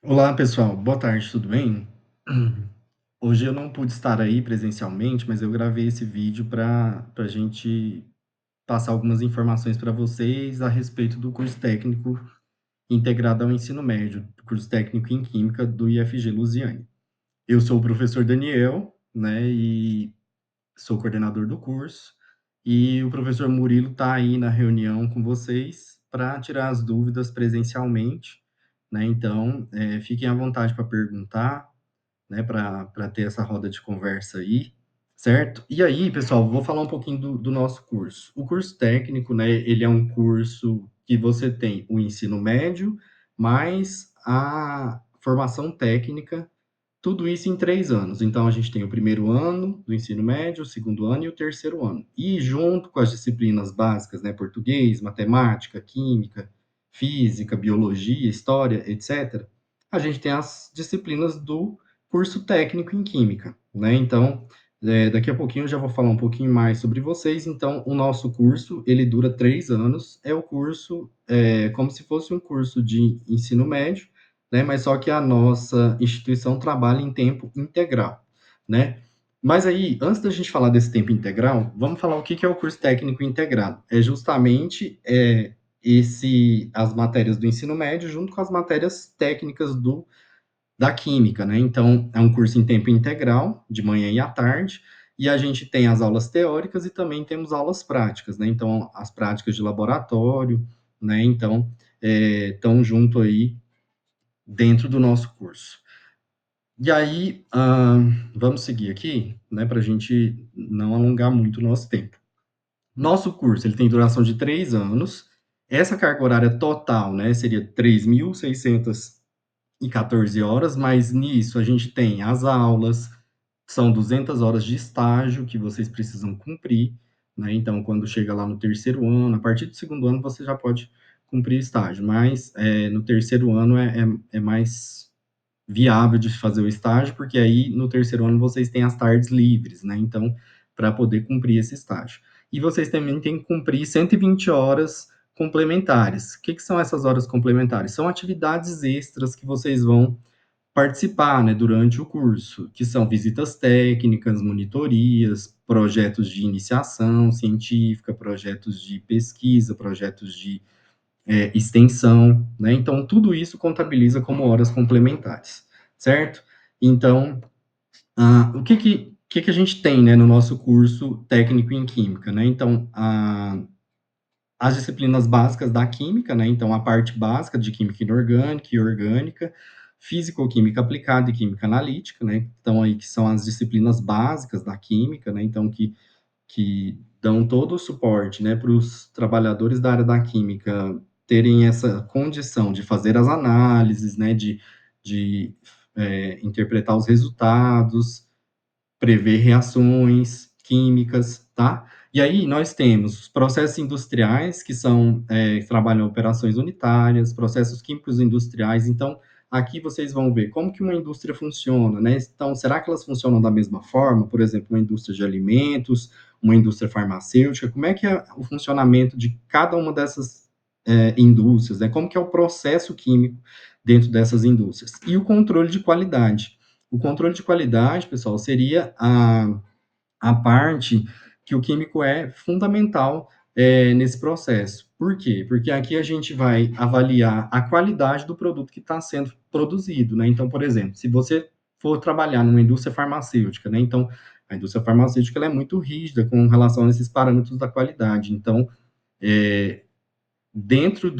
Olá, pessoal. Boa tarde, tudo bem? Hoje eu não pude estar aí presencialmente, mas eu gravei esse vídeo para a gente passar algumas informações para vocês a respeito do curso técnico integrado ao ensino médio, curso técnico em Química do IFG Lusiane. Eu sou o professor Daniel, né, e sou coordenador do curso, e o professor Murilo está aí na reunião com vocês para tirar as dúvidas presencialmente, né? Então, fiquem à vontade para perguntar, né, para ter essa roda de conversa aí, certo? E aí, pessoal, vou falar um pouquinho do nosso curso. O curso técnico, né, ele é um curso que você tem o ensino médio, mais a formação técnica, tudo isso em 3 anos. Então, a gente tem o primeiro ano do ensino médio, o segundo ano e o terceiro ano. E junto com as disciplinas básicas, né, português, matemática, química, física, biologia, história, etc., a gente tem as disciplinas do curso técnico em química, né? Então, daqui a pouquinho eu já vou falar um pouquinho mais sobre vocês. Então, o nosso curso, ele dura 3 anos. É o curso, como se fosse um curso de ensino médio, né? Mas só que a nossa instituição trabalha em tempo integral, né? Mas aí, antes da gente falar desse tempo integral, vamos falar o que que é o curso técnico integrado. É justamente as matérias do ensino médio junto com as matérias técnicas da química, né? Então, é um curso em tempo integral, de manhã e à tarde, e a gente tem as aulas teóricas e também temos aulas práticas, né? Então, as práticas de laboratório, né? Então, estão junto aí dentro do nosso curso. E aí, vamos seguir aqui, né, para a gente não alongar muito o nosso tempo. Nosso curso, ele tem duração de 3 anos. Essa carga horária total, né, seria 3.614 horas, mas nisso a gente tem as aulas, são 200 horas de estágio que vocês precisam cumprir, né? Então, quando chega lá no terceiro ano, a partir do segundo ano você já pode cumprir estágio, mas no terceiro ano é mais viável de fazer o estágio, porque aí no terceiro ano vocês têm as tardes livres, né? Então, para poder cumprir esse estágio. E vocês também têm que cumprir 120 horas complementares. O que, que são essas horas complementares? São atividades extras que vocês vão participar, né, durante o curso, que são visitas técnicas, monitorias, projetos de iniciação científica, projetos de pesquisa, projetos de extensão, né? Então, tudo isso contabiliza como horas complementares, certo? Então, o que a gente tem, né, no nosso curso técnico em química, né? Então, as disciplinas básicas da química, né? Então, a parte básica de química inorgânica e orgânica, físico-química aplicada e química analítica, né? Então, aí que são as disciplinas básicas da química, né? Então, que dão todo o suporte, né, para os trabalhadores da área da química terem essa condição de fazer as análises, né, de interpretar os resultados, prever reações químicas, tá? E aí nós temos os processos industriais, que são, que trabalham operações unitárias, processos químicos industriais. Então, aqui vocês vão ver como que uma indústria funciona, né? Então, será que elas funcionam da mesma forma? Por exemplo, uma indústria de alimentos, uma indústria farmacêutica, como é que é o funcionamento de cada uma dessas indústrias, né? Como que é o processo químico dentro dessas indústrias? E o controle de qualidade. O controle de qualidade, pessoal, seria a parte que o químico é fundamental nesse processo. Por quê? Porque aqui a gente vai avaliar a qualidade do produto que está sendo produzido, né? Então, por exemplo, se você for trabalhar numa indústria farmacêutica, né? Então, a indústria farmacêutica ela é muito rígida com relação a esses parâmetros da qualidade. Então, é, dentro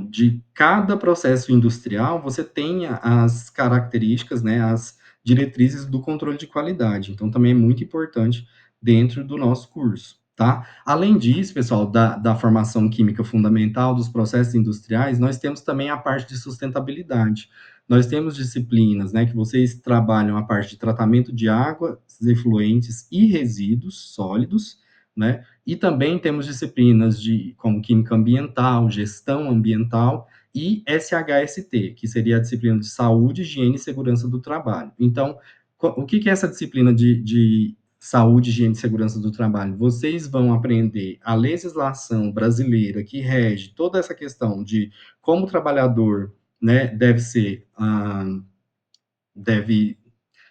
de cada processo industrial, você tem as características, né, as diretrizes do controle de qualidade. Então, também é muito importante dentro do nosso curso, tá? Além disso, pessoal, da formação química fundamental dos processos industriais, nós temos também a parte de sustentabilidade. Nós temos disciplinas, né, que vocês trabalham a parte de tratamento de águas efluentes e resíduos sólidos, né? E também temos disciplinas como química ambiental, gestão ambiental e SHST, que seria a disciplina de saúde, higiene e segurança do trabalho. Então, o que é essa disciplina de saúde, higiene e segurança do trabalho? Vocês vão aprender a legislação brasileira que rege toda essa questão de como o trabalhador né, deve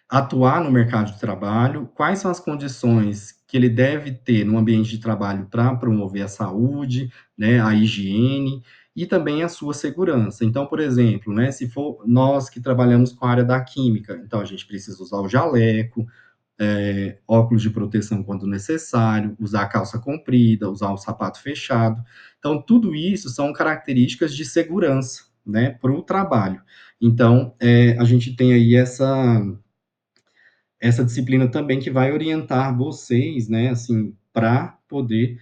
atuar no mercado de trabalho, quais são as condições que ele deve ter no ambiente de trabalho para promover a saúde, né, a higiene e também a sua segurança. Então, por exemplo, né, se for nós que trabalhamos com a área da química, então a gente precisa usar o jaleco, óculos de proteção quando necessário, usar a calça comprida, usar o sapato fechado. Então, tudo isso são características de segurança, né, para o trabalho. Então, a gente tem aí essa disciplina também que vai orientar vocês, né, assim, para poder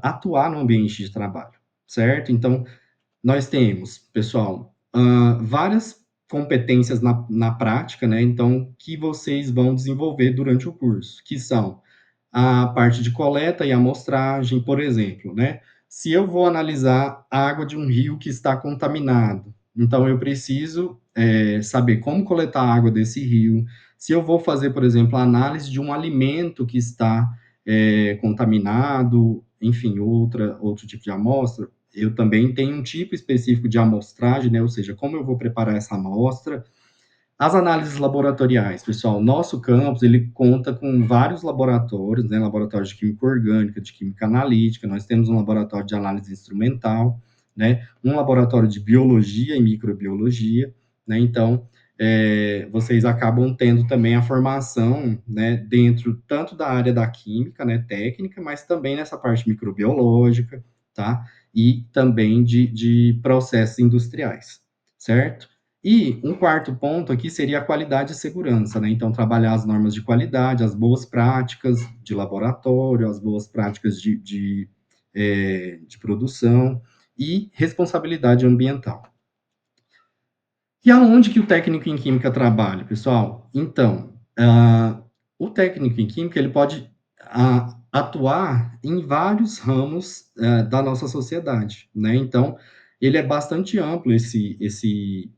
atuar no ambiente de trabalho, certo? Então, nós temos, pessoal, várias competências na prática, né, então, que vocês vão desenvolver durante o curso, que são a parte de coleta e amostragem, por exemplo, né? Se eu vou analisar a água de um rio que está contaminado, então eu preciso saber como coletar a água desse rio. Se eu vou fazer, por exemplo, a análise de um alimento que está contaminado, enfim, outro tipo de amostra, eu também tenho um tipo específico de amostragem, né? Ou seja, como eu vou preparar essa amostra, as análises laboratoriais, pessoal, nosso campus, ele conta com vários laboratórios, né, laboratórios de química orgânica, de química analítica, nós temos um laboratório de análise instrumental, né, um laboratório de biologia e microbiologia, né, então, vocês acabam tendo também a formação, né, dentro tanto da área da química, né, técnica, mas também nessa parte microbiológica, tá, e também de processos industriais, certo? E um quarto ponto aqui seria a qualidade e segurança, né? Então, trabalhar as normas de qualidade, as boas práticas de laboratório, as boas práticas de produção e responsabilidade ambiental. E aonde que o técnico em química trabalha, pessoal? Então, o técnico em química ele pode atuar em vários ramos da nossa sociedade, né? Então, ele é bastante amplo esse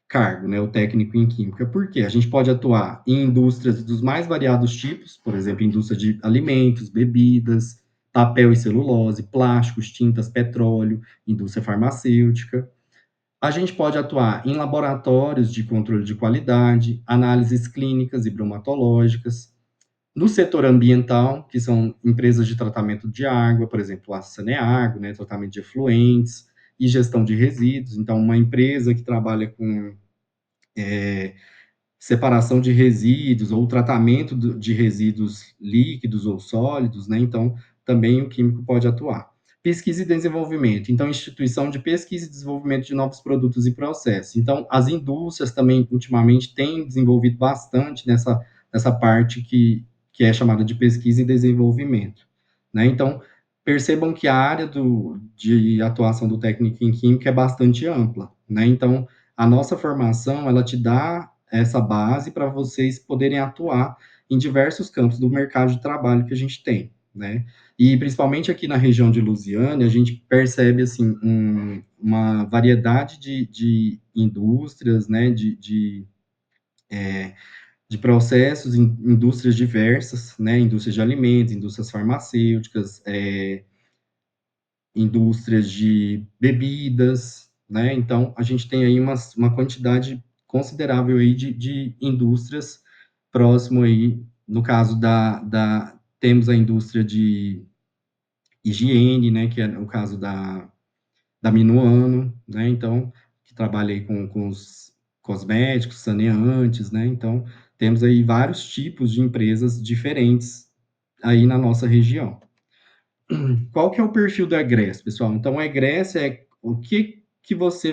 cargo, né, o técnico em química. Por quê? A gente pode atuar em indústrias dos mais variados tipos, por exemplo, indústria de alimentos, bebidas, papel e celulose, plásticos, tintas, petróleo, indústria farmacêutica. A gente pode atuar em laboratórios de controle de qualidade, análises clínicas e bromatológicas. No setor ambiental, que são empresas de tratamento de água, por exemplo, a Saneago, né, tratamento de efluentes e gestão de resíduos. Então, uma empresa que trabalha com separação de resíduos ou tratamento de resíduos líquidos ou sólidos, né? Então, também o químico pode atuar. Pesquisa e desenvolvimento. Então, instituição de pesquisa e desenvolvimento de novos produtos e processos. Então, as indústrias também, ultimamente, têm desenvolvido bastante nessa parte que é chamada de pesquisa e desenvolvimento, né? Então, percebam que a área de atuação do técnico em química é bastante ampla, né? Então, a nossa formação, ela te dá essa base para vocês poderem atuar em diversos campos do mercado de trabalho que a gente tem, né? E principalmente aqui na região de Lusiânia, a gente percebe assim uma variedade de indústrias, né? De processos, indústrias diversas, né? Indústrias de alimentos, indústrias farmacêuticas, indústrias de bebidas, né? Então, a gente tem aí uma quantidade considerável aí de indústrias próximo aí, no caso temos a indústria de higiene, né, que é o caso da Minuano, né, então, que trabalha aí com os cosméticos, saneantes, né, então, temos aí vários tipos de empresas diferentes aí na nossa região. Qual que é o perfil do egresso, pessoal? Então, o egresso é o que você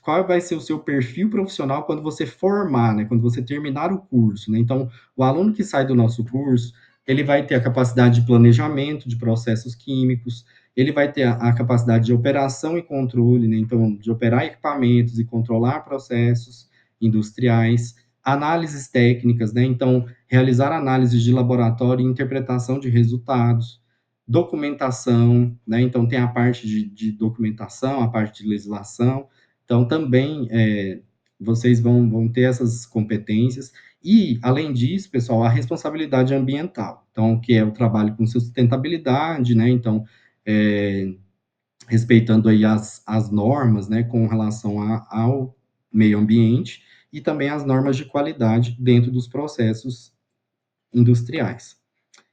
qual vai ser o seu perfil profissional quando você formar, né? Quando você terminar o curso, né? Então, o aluno que sai do nosso curso, ele vai ter a capacidade de planejamento de processos químicos, ele vai ter a capacidade de operação e controle, né? Então, de operar equipamentos e controlar processos industriais, análises técnicas, né? Então, realizar análises de laboratório e interpretação de resultados, documentação, né? Então tem a parte de documentação, a parte de legislação. Então também vocês vão ter essas competências e além disso, pessoal, a responsabilidade ambiental. Então que é o trabalho com sustentabilidade, né? Então respeitando aí as normas, né, com relação ao meio ambiente e também as normas de qualidade dentro dos processos industriais.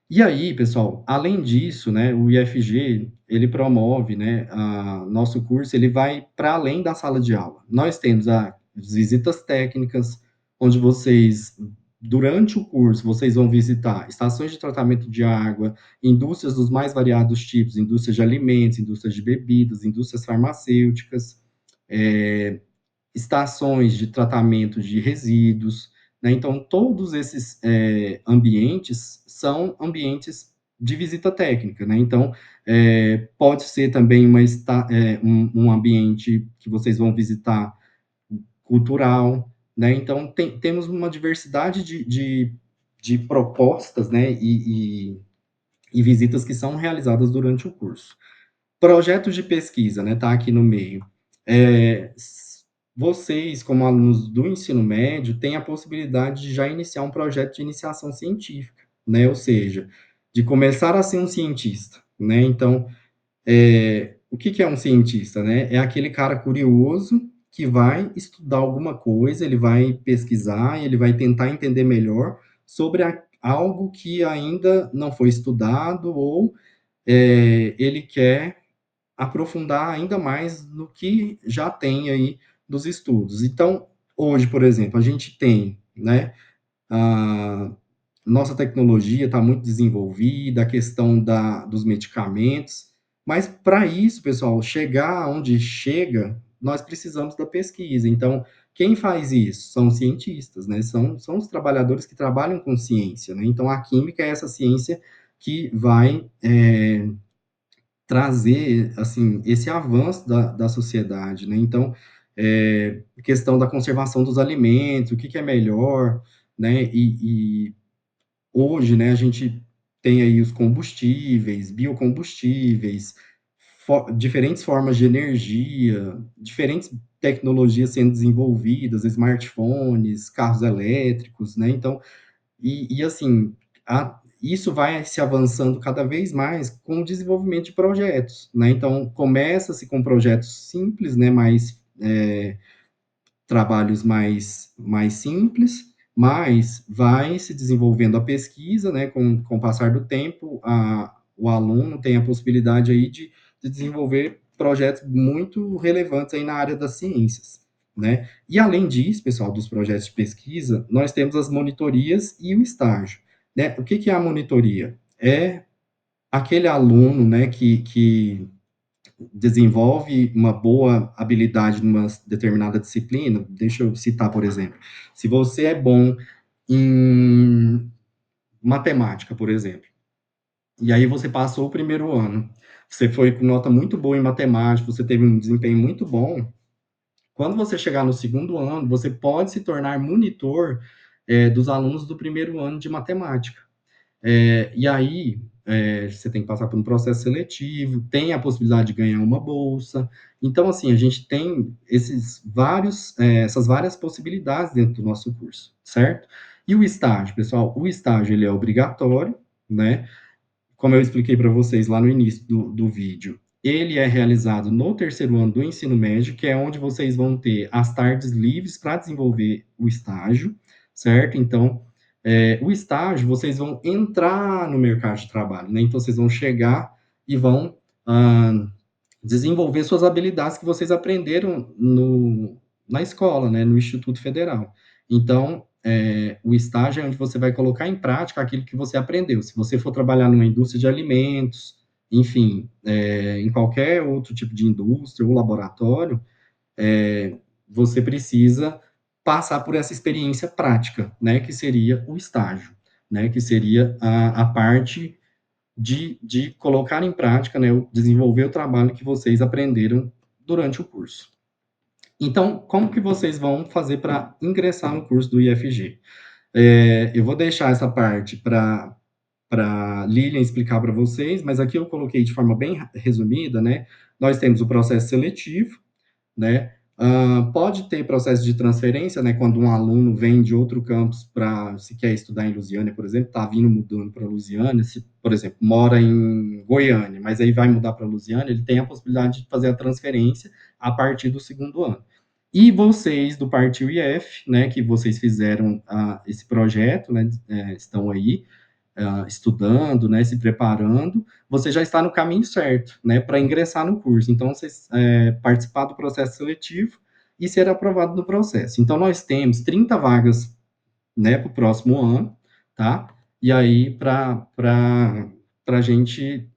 E aí, pessoal, além disso, né, o IFG, ele promove, né, nosso curso, ele vai para além da sala de aula. Nós temos as visitas técnicas, onde vocês, durante o curso, vocês vão visitar estações de tratamento de água, indústrias dos mais variados tipos, indústrias de alimentos, indústrias de bebidas, indústrias farmacêuticas, estações de tratamento de resíduos, né? Então, todos esses ambientes são ambientes de visita técnica, né? Então, pode ser também um ambiente que vocês vão visitar cultural, né? Então, temos uma diversidade de propostas, né? E visitas que são realizadas durante o curso. Projetos de pesquisa, né, tá aqui no meio. Vocês, como alunos do ensino médio, têm a possibilidade de já iniciar um projeto de iniciação científica, né? Ou seja, de começar a ser um cientista, né? Então, o que que é um cientista, né? É aquele cara curioso que vai estudar alguma coisa, ele vai pesquisar, ele vai tentar entender melhor sobre algo que ainda não foi estudado ou ele quer aprofundar ainda mais no que já tem aí dos estudos. Então, hoje, por exemplo, a gente tem, né, a nossa tecnologia está muito desenvolvida, a questão dos medicamentos, mas para isso, pessoal, chegar onde chega, nós precisamos da pesquisa. Então, quem faz isso? São os cientistas, né? São os trabalhadores que trabalham com ciência, né? Então, a química é essa ciência que vai trazer, assim, esse avanço da sociedade, né? Então, questão da conservação dos alimentos, o que que é melhor, né? E hoje, né, a gente tem aí os combustíveis, biocombustíveis, diferentes formas de energia, diferentes tecnologias sendo desenvolvidas, smartphones, carros elétricos, né? Então, assim, isso vai se avançando cada vez mais com o desenvolvimento de projetos, né? Então, começa-se com projetos simples, né? Trabalhos mais simples, mas vai se desenvolvendo a pesquisa, né? Com o passar do tempo, o aluno tem a possibilidade aí de desenvolver projetos muito relevantes aí na área das ciências, né? E além disso, pessoal, dos projetos de pesquisa, nós temos as monitorias e o estágio, né? O que que é a monitoria? É aquele aluno, né, que desenvolve uma boa habilidade numa determinada disciplina. Deixa eu citar, por exemplo, se você é bom em matemática, por exemplo, e aí você passou o primeiro ano, você foi com nota muito boa em matemática, você teve um desempenho muito bom, quando você chegar no segundo ano, você pode se tornar monitor dos alunos do primeiro ano de matemática. E aí, você tem que passar por um processo seletivo, tem a possibilidade de ganhar uma bolsa. Então, assim, a gente tem essas várias possibilidades dentro do nosso curso, certo? E o estágio, pessoal, o estágio ele é obrigatório, né? Como eu expliquei para vocês lá no início do vídeo, ele é realizado no terceiro ano do ensino médio, que é onde vocês vão ter as tardes livres para desenvolver o estágio, certo? Então, o estágio, vocês vão entrar no mercado de trabalho, né? Então, vocês vão chegar e vão desenvolver suas habilidades que vocês aprenderam na escola, né? No Instituto Federal. Então, o estágio é onde você vai colocar em prática aquilo que você aprendeu. Se você for trabalhar numa indústria de alimentos, enfim, em qualquer outro tipo de indústria ou laboratório, você precisa passar por essa experiência prática, né, que seria o estágio, né, que seria a parte de colocar em prática, né, desenvolver o trabalho que vocês aprenderam durante o curso. Então, como que vocês vão fazer para ingressar no curso do IFG? Eu vou deixar essa parte para Lilian explicar para vocês, mas aqui eu coloquei de forma bem resumida, né? Nós temos o processo seletivo, né? Pode ter processo de transferência, né, quando um aluno vem de outro campus para se quer estudar em Lusiânia, por exemplo, está vindo mudando para Lusiânia, se, por exemplo, mora em Goiânia, mas aí vai mudar para Lusiânia, ele tem a possibilidade de fazer a transferência a partir do segundo ano. E vocês do Partiu IF, né, que vocês fizeram esse projeto, né, estão aí, estudando, né, se preparando, você já está no caminho certo, né, para ingressar no curso. Então, vocês participar do processo seletivo e ser aprovado no processo. Então, nós temos 30 vagas, né, para o próximo ano, tá? E aí, para a gente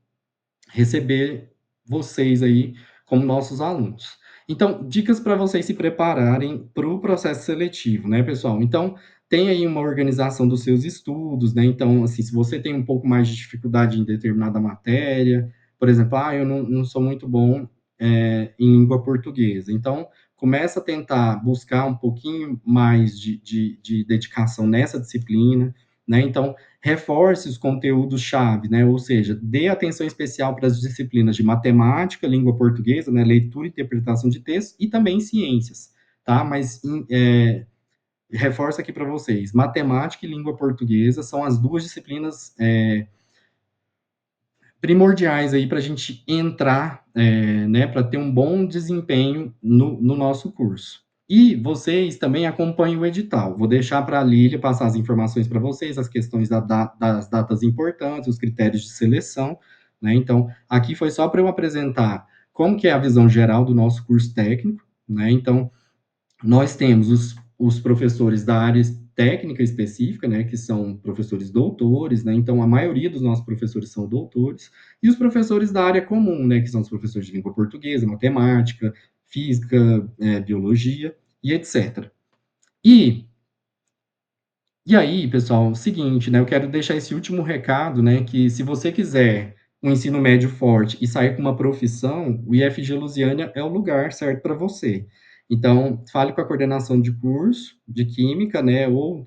receber vocês aí como nossos alunos. Então, dicas para vocês se prepararem para o processo seletivo, né, pessoal? Então, tem aí uma organização dos seus estudos, né? Então, assim, se você tem um pouco mais de dificuldade em determinada matéria, por exemplo, eu não sou muito bom em língua portuguesa. Então, começa a tentar buscar um pouquinho mais de dedicação nessa disciplina, né? Então, reforce os conteúdos-chave, né? Ou seja, dê atenção especial para as disciplinas de matemática, língua portuguesa, né? Leitura e interpretação de texto e também ciências, tá? Mas reforço aqui para vocês, matemática e língua portuguesa são as duas disciplinas primordiais aí para a gente entrar, né, para ter um bom desempenho no nosso curso. E vocês também acompanhem o edital. Vou deixar para a Lília passar as informações para vocês, as questões das datas importantes, os critérios de seleção, né? Então, aqui foi só para eu apresentar como que é a visão geral do nosso curso técnico, né? Então, nós temos os professores da área técnica específica, né, que são professores doutores, né, então a maioria dos nossos professores são doutores, e os professores da área comum, né, que são os professores de língua portuguesa, matemática, física, biologia e etc. E, e aí, pessoal, o seguinte, né, eu quero deixar esse último recado, né, que se você quiser um ensino médio forte e sair com uma profissão, o IFG Lusiânia é o lugar certo para você. Então, fale com a coordenação de curso de Química, né, ou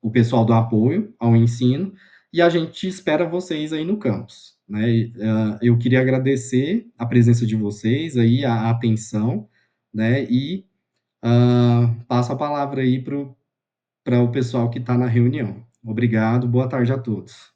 o pessoal do apoio ao ensino, e a gente espera vocês aí no campus, né? Eu queria agradecer a presença de vocês aí, a atenção, né, e passo a palavra aí para o pessoal que está na reunião. Obrigado, boa tarde a todos.